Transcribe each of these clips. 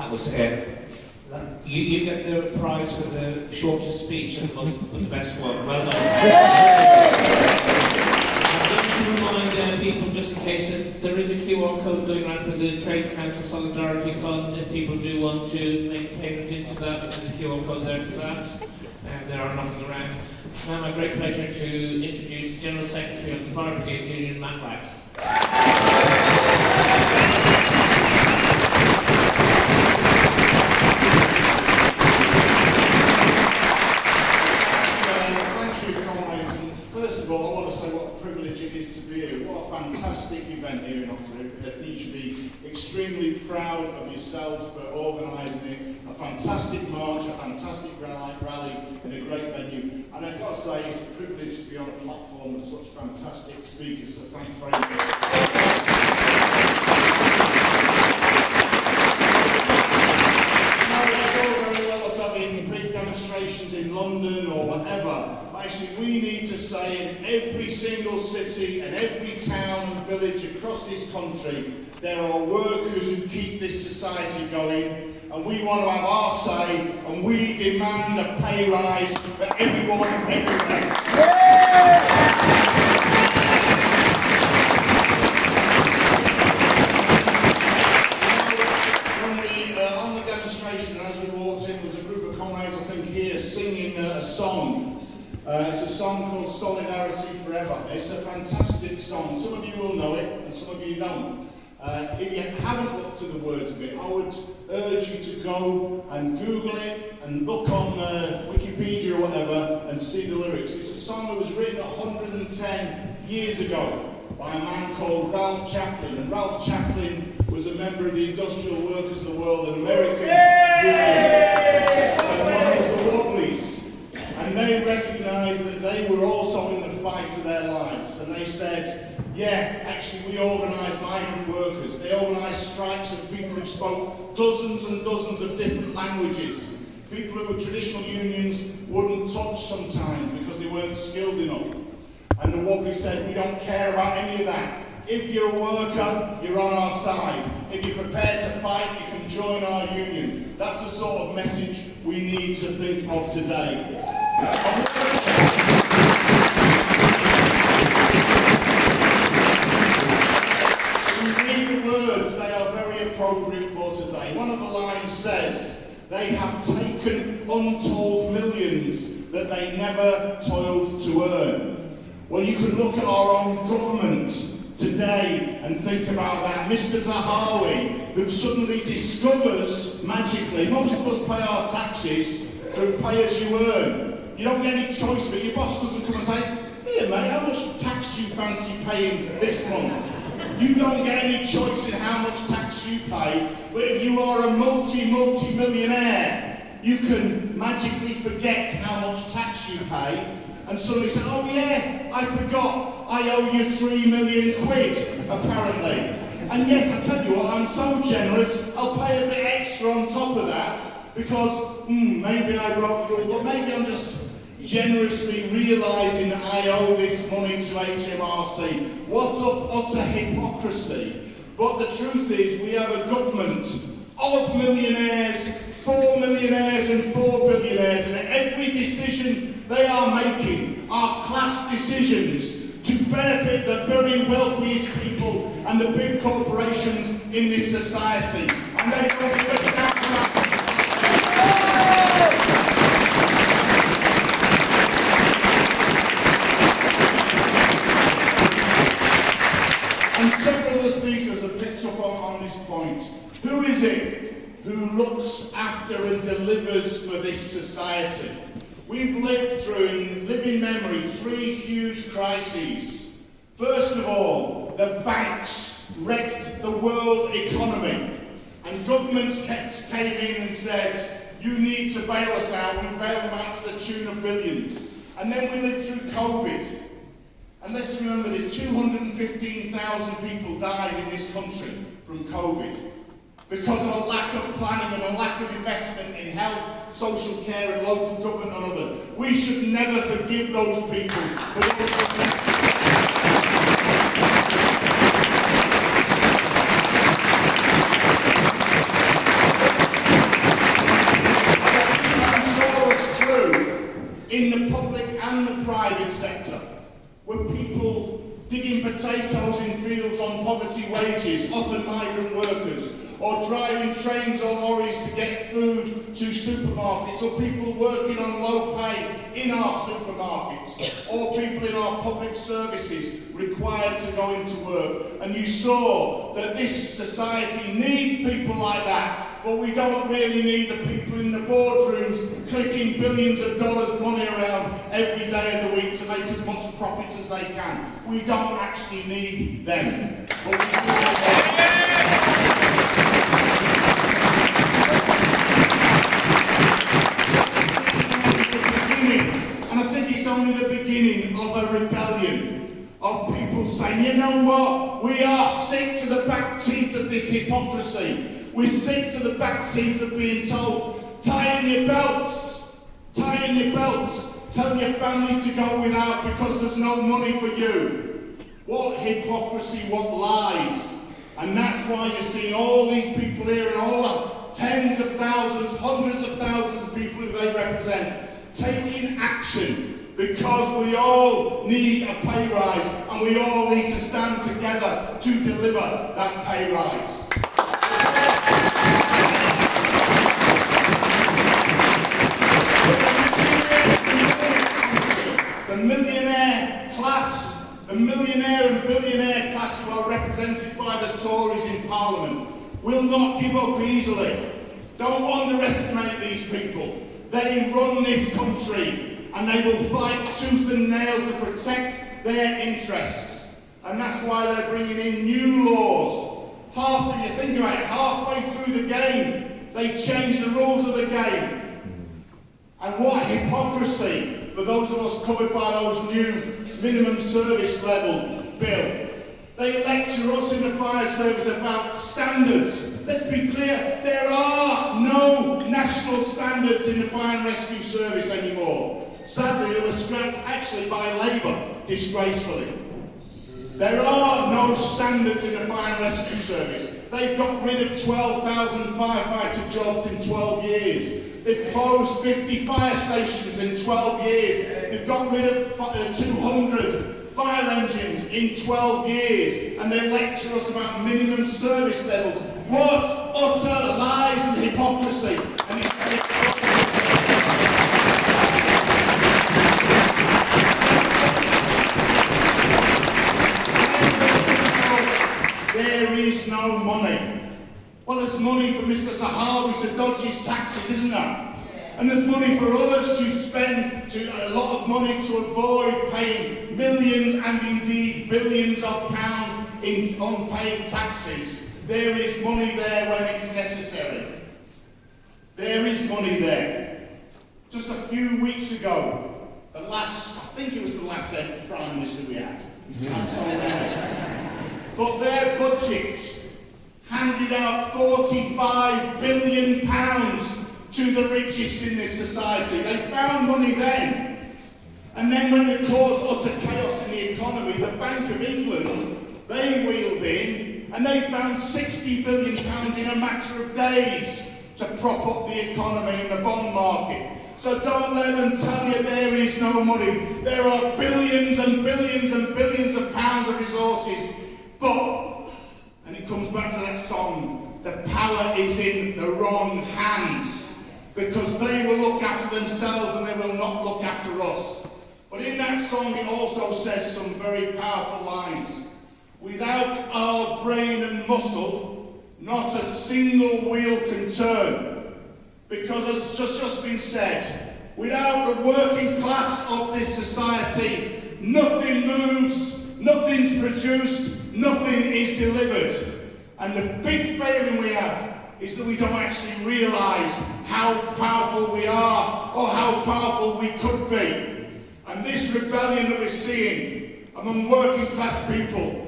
That was you get the prize for the shortest speech and the best one. Well done. To remind people, just in case, there is a QR code going around for the Trades Council Solidarity Fund. If people do want to make a payment into that, there's a QR code there for that. And they are knocking around. It's now my great pleasure to introduce the General Secretary of the Fire Brigade Union, Wrack. First of all, I want to say what a privilege it is to be here. What a fantastic event here in Oxford. I think you should be extremely proud of yourselves for organising it. A fantastic march, a fantastic rally in a great venue. And I've got to say, it's a privilege to be on a platform with such fantastic speakers, so thanks very much. It's all very well as having big demonstrations in London or whatever. Actually, we need to say in every single city and every town and village across this country, there are workers who keep this society going, and we want to have our say, and we demand a pay rise for everyone, everywhere. When we on the demonstration, as we walked in, there was a group of comrades, I think, here singing a song. It's a song called Solidarity Forever. It's a fantastic song. Some of you will know it, and some of you don't. If you haven't looked at the words of it, I would urge you to go and Google it and look on Wikipedia or whatever and see the lyrics. It's a song that was written 110 years ago by a man called Ralph Chaplin. And Ralph Chaplin was a member of the Industrial Workers of the World, an American union, known as the Wobblies. And they recognised that they were also in the fight of their lives. And they said, yeah, actually we organised migrant workers. They organised strikes of people who spoke dozens and dozens of different languages. People who were traditional unions wouldn't touch sometimes because they weren't skilled enough. And the Wobbly said, we don't care about any of that. If you're a worker, you're on our side. If you're prepared to fight, you can join our union. That's the sort of message we need to think of today. When you read the words, they are very appropriate for today. One of the lines says, they have taken untold millions that they never toiled to earn. Well, you can look at our own government today and think about that. Mr. Zahawi, who suddenly discovers, magically, most of us pay our taxes through pay as you earn. You don't get any choice, but your boss doesn't come and say, here mate, how much tax do you fancy paying this month? You don't get any choice in how much tax you pay, but if you are a multi-millionaire, you can magically forget how much tax you pay and suddenly say, oh yeah, I forgot, I owe you 3 million quid, apparently. And yes, I tell you what, I'm so generous, I'll pay a bit extra on top of that, because maybe I wrote the rule, but maybe I'm just generously realising that I owe this money to HMRC. What utter hypocrisy. But the truth is, we have a government of millionaires, 4 millionaires and 4 billionaires, and every decision they are making are class decisions to benefit the very wealthiest people and the big corporations in this society. And they don't give a damn about it. And several of the speakers have picked up on this point. Who is it who looks after and delivers for this society? We've lived through, in living memory, 3 huge crises. First of all, the banks wrecked the world economy. And governments came in and said, you need to bail us out. We bailed them out to the tune of billions. And then we lived through COVID. And let's remember that 215,000 people died in this country from COVID because of a lack of planning and a lack of investment in health, social care and local government and others. We should never forgive those people for those. poverty wages, often migrant workers, or driving trains or lorries to get food to supermarkets, or people working on low pay in our supermarkets, or people in our public services required to go into work. And you saw that this society needs people like that, but we don't really need the people in the boardrooms clicking billions of dollars money around every day of the week to make as much profit as they can. We don't actually need them. But we do need them. And I think it's only the beginning of a rebellion of people saying, you know what, we are sick to the back teeth of this hypocrisy. We're sick to the back teeth of being told, tie in your belts, tie in your belts, tell your family to go without because there's no money for you. What hypocrisy, what lies. And that's why you're seeing all these people here and all the tens of thousands, hundreds of thousands of people who they represent taking action, because we all need a pay rise and we all need to stand together to deliver that pay rise. The millionaire class, the millionaire and billionaire class who are represented by the Tories in Parliament will not give up easily. Don't underestimate these people. They run this country and they will fight tooth and nail to protect their interests. And that's why they're bringing in new laws. You think about it, halfway through the game, they change the rules of the game. And what hypocrisy for those of us covered by those new minimum service level bill. They lecture us in the fire service about standards. Let's be clear, there are no national standards in the fire and rescue service anymore. Sadly, they were scrapped actually by Labour, disgracefully. There are no standards in the fire and rescue service. They've got rid of 12,000 firefighter jobs in 12 years. They've closed 50 fire stations in 12 years. They've got rid of 200 fire engines in 12 years. And they lecture us about minimum service levels. What utter lies and hypocrisy. And there is no money. Well, there's money for Mr. Zahawi to dodge his taxes, isn't there? And there's money for others to spend a lot of money to avoid paying millions and indeed billions of pounds in unpaid taxes. There is money there when it's necessary. There is money there. Just a few weeks ago, I think it was the last Prime Minister we had. We've had so many. But their budget handed out £45 billion to the richest in this society. They found money then. And then when it caused utter chaos in the economy, the Bank of England, they wheeled in and they found £60 billion in a matter of days to prop up the economy and the bond market. So don't let them tell you there is no money. There are billions and billions and billions of pounds of resources. But, and it comes back to that song, the power is in the wrong hands, because they will look after themselves and they will not look after us. But in that song it also says some very powerful lines. Without our brain and muscle, not a single wheel can turn. Because as just been said, without the working class of this society, nothing moves, nothing's produced, nothing is delivered. And the big failing we have is that we don't actually realise how powerful we are or how powerful we could be. And this rebellion that we're seeing among working class people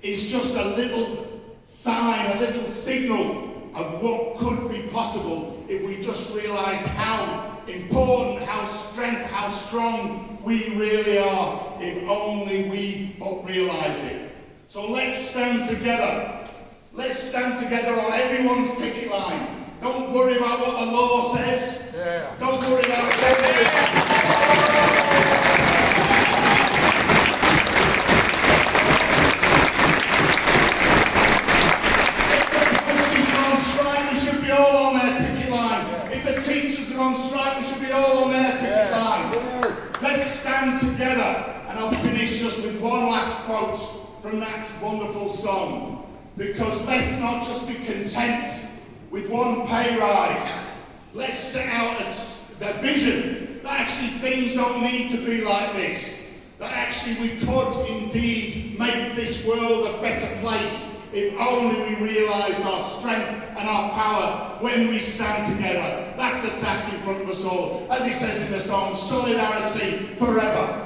is just a little sign, a little signal of what could be possible if we just realise how important, how strong we really are, if only we but realise it. So let's stand together. Let's stand together on everyone's picket line. Don't worry about what the law says. Yeah. Don't worry about stand together. And I'll finish just with one last quote from that wonderful song. Because let's not just be content with one pay rise. Let's set out the vision that actually things don't need to be like this. That actually we could indeed make this world a better place if only we realised our strength and our power when we stand together. That's the task in front of us all. As he says in the song, solidarity forever.